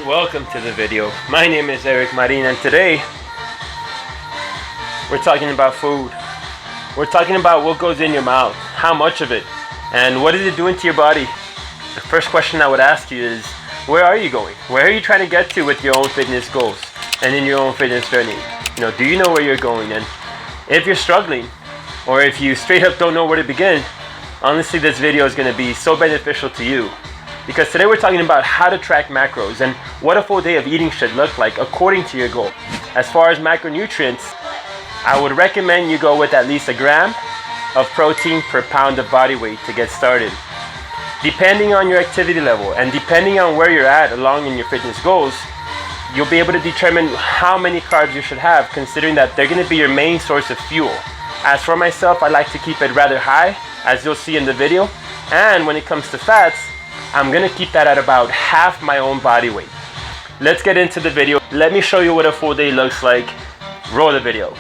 welcome to the video. My name is Eric Marin and today we're talking about food. We're talking about what goes in your mouth, how much of it, and what is it doing to your body. The first question I would ask you is, where are you going? Where are you trying to get to with your own fitness goals and in your own fitness journey? Do you know where you're going? And if you're struggling, or if you straight up don't know where to begin, honestly this video is going to be so beneficial to you. Because today we're talking about how to track macros and what a full day of eating should look like according to your goal. As far as macronutrients, I would recommend you go with at least 1 gram of protein per pound of body weight to get started. Depending on your activity level and depending on where you're at along in your fitness goals, you'll be able to determine how many carbs you should have, considering that they're going to be your main source of fuel. As for myself, I like to keep it rather high, as you'll see in the video. And when it comes to fats, I'm gonna keep that at about half my own body weight. Let's get into the video. Let me show you what a full day looks like. Roll the video.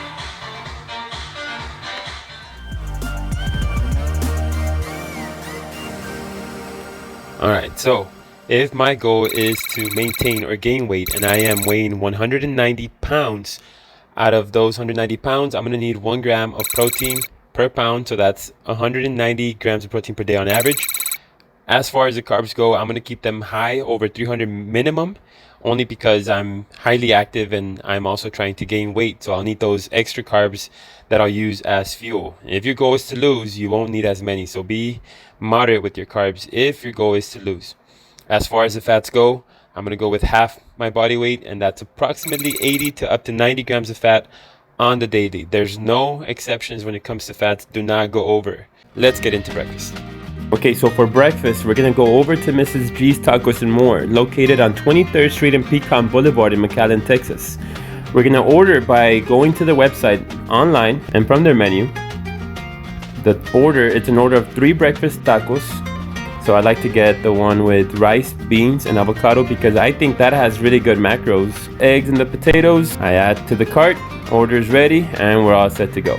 Alright, so if my goal is to maintain or gain weight and I am weighing 190 pounds, out of those 190 pounds, I'm gonna need 1 gram of protein per pound, so that's 190 grams of protein per day on average. As far as the carbs go, I'm going to keep them high, over 300 minimum, only because I'm highly active and I'm also trying to gain weight. So I'll need those extra carbs that I'll use as fuel. If your goal is to lose, you won't need as many. So be moderate with your carbs if your goal is to lose. As far as the fats go, I'm going to go with half my body weight, and that's approximately 80 to up to 90 grams of fat on the daily. There's no exceptions when it comes to fats. Do not go over. Let's get into breakfast. Okay, so for breakfast, we're gonna go over to Mrs. G's Tacos and More, located on 23rd Street and Pecan Boulevard in McAllen, Texas. We're gonna order by going to the website online and from their menu. The order, it's an order of 3 breakfast tacos. So I like to get the one with rice, beans, and avocado because I think that has really good macros. Eggs and the potatoes, I add to the cart, order's ready, and we're all set to go.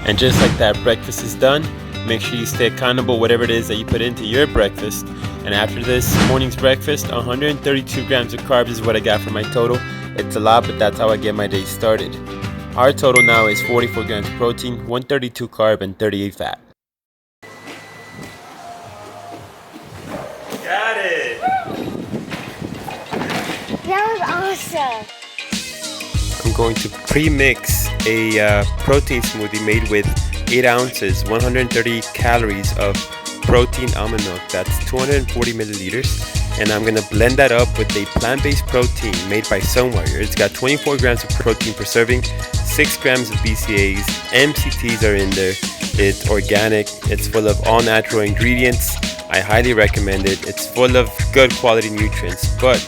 And just like that, breakfast is done. Make sure you stay accountable whatever it is that you put into your breakfast. And after this morning's breakfast, 132 grams of carbs is what I got for my total. It's a lot, but that's how I get my day started. Our total now is 44 grams of protein, 132 carb, and 38 fat. Got it! That was awesome! I'm going to pre-mix a protein smoothie made with 8 ounces, 130 calories of protein almond milk. That's 240 milliliters. And I'm going to blend that up with a plant-based protein made by Sunwire. It's got 24 grams of protein per serving, 6 grams of BCAAs, MCTs are in there. It's organic, it's full of all natural ingredients. I highly recommend it. It's full of good quality nutrients. But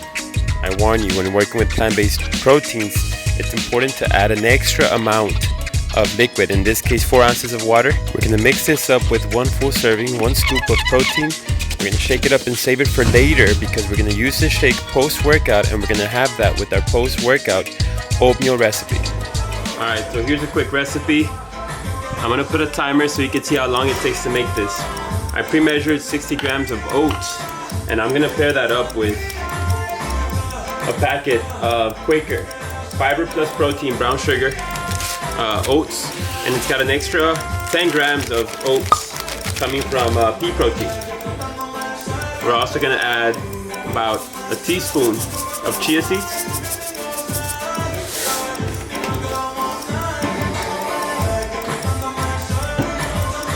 I warn you, when working with plant-based proteins, it's important to add an extra amount of liquid, in this case 4 ounces of water. We're going to mix this up with 1 full serving, 1 scoop of protein. We're going to shake it up and save it for later because we're going to use this shake post-workout, and we're going to have that with our post-workout oatmeal recipe. Alright, so here's a quick recipe. I'm going to put a timer so you can see how long it takes to make this. I pre-measured 60 grams of oats, and I'm going to pair that up with a packet of Quaker Fiber Plus Protein brown sugar oats, and it's got an extra 10 grams of oats coming from pea protein. We're also going to add about a teaspoon of chia seeds,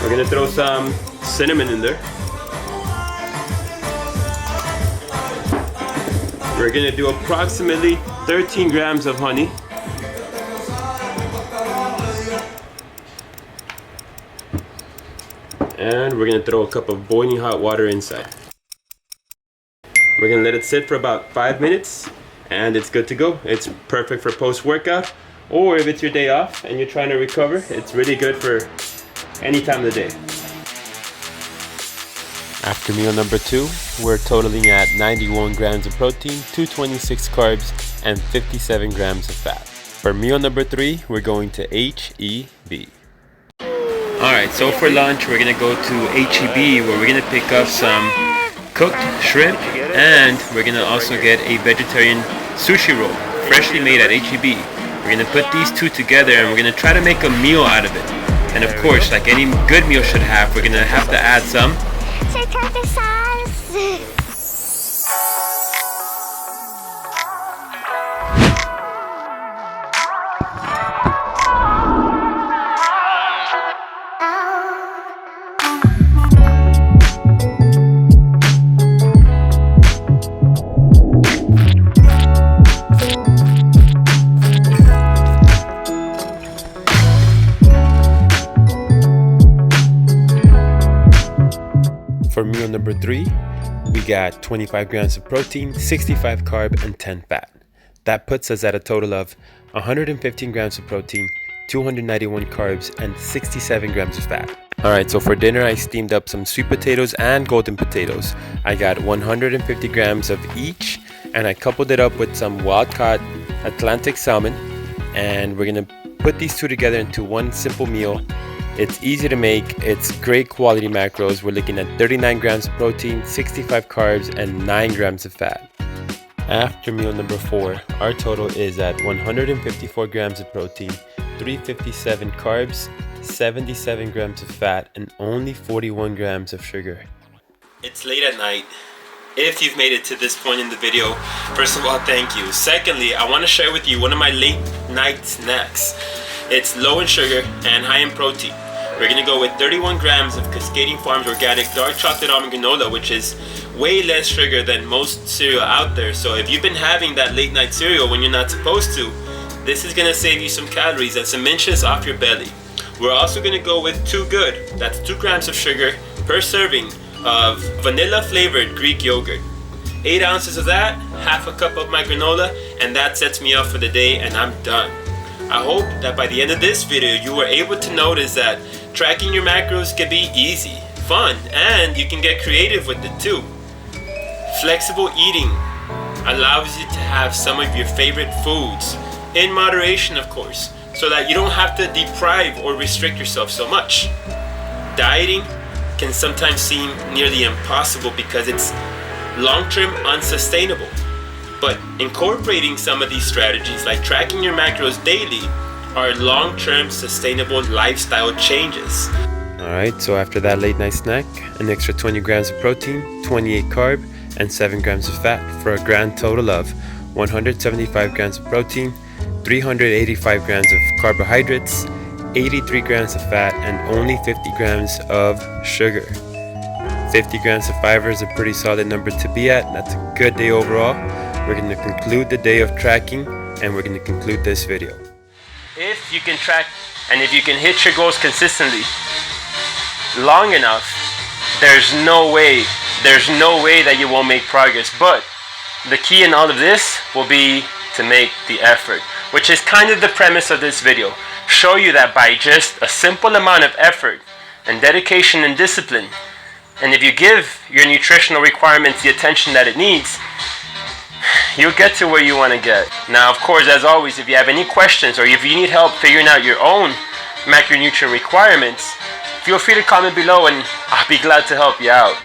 we're going to throw some cinnamon in there. We're going to do approximately 13 grams of honey. And we're gonna throw a cup of boiling hot water inside. We're gonna let it sit for about 5 minutes and it's good to go. It's perfect for post-workout, or if it's your day off and you're trying to recover, it's really good for any time of the day. After meal number 2, we're totaling at 91 grams of protein, 226 carbs, and 57 grams of fat. For meal number 3, we're going to HEB. Alright, so for lunch we're gonna go to HEB, where we're gonna pick up some cooked shrimp, and we're gonna also get a vegetarian sushi roll, freshly made at HEB. We're gonna put these two together and we're gonna try to make a meal out of it. And of course, like any good meal should have, we're gonna have to add some Chipotle sauce. For meal number 3, we got 25 grams of protein, 65 carb, and 10 fat. That puts us at a total of 115 grams of protein, 291 carbs, and 67 grams of fat. Alright, so for dinner I steamed up some sweet potatoes and golden potatoes. I got 150 grams of each, and I coupled it up with some wild-caught Atlantic salmon, and we're gonna put these two together into one simple meal. It's easy to make, it's great quality macros. We're looking at 39 grams of protein, 65 carbs, and 9 grams of fat. After meal number 4, our total is at 154 grams of protein, 357 carbs, 77 grams of fat, and only 41 grams of sugar. It's late at night. If you've made it to this point in the video, first of all, thank you. Secondly, I want to share with you one of my late night snacks. It's low in sugar and high in protein. We're gonna go with 31 grams of Cascading Farms organic dark chocolate almond granola, which is way less sugar than most cereal out there. So if you've been having that late night cereal when you're not supposed to, this is gonna save you some calories and some inches off your belly. We're also gonna go with Too Good. That's 2 grams of sugar per serving of vanilla flavored Greek yogurt. 8 ounces of that, half a cup of my granola, and that sets me up for the day and I'm done. I hope that by the end of this video you were able to notice that tracking your macros can be easy, fun, and you can get creative with it too. Flexible eating allows you to have some of your favorite foods, in moderation of course, so that you don't have to deprive or restrict yourself so much. Dieting can sometimes seem nearly impossible because it's long-term unsustainable. But incorporating some of these strategies like tracking your macros daily are long-term sustainable lifestyle changes. Alright, so after that late night snack, an extra 20 grams of protein, 28 carb, and 7 grams of fat for a grand total of 175 grams of protein, 385 grams of carbohydrates, 83 grams of fat, and only 50 grams of sugar. 50 grams of fiber is a pretty solid number to be at. That's a good day overall. We're going to conclude the day of tracking and we're going to conclude this video. If you can track and if you can hit your goals consistently long enough, there's no way that you won't make progress. But the key in all of this will be to make the effort, which is kind of the premise of this video. Show you that by just a simple amount of effort and dedication and discipline, and if you give your nutritional requirements the attention that it needs, you'll get to where you want to get. Now, of course, as always, if you have any questions or if you need help figuring out your own macronutrient requirements, feel free to comment below and I'll be glad to help you out.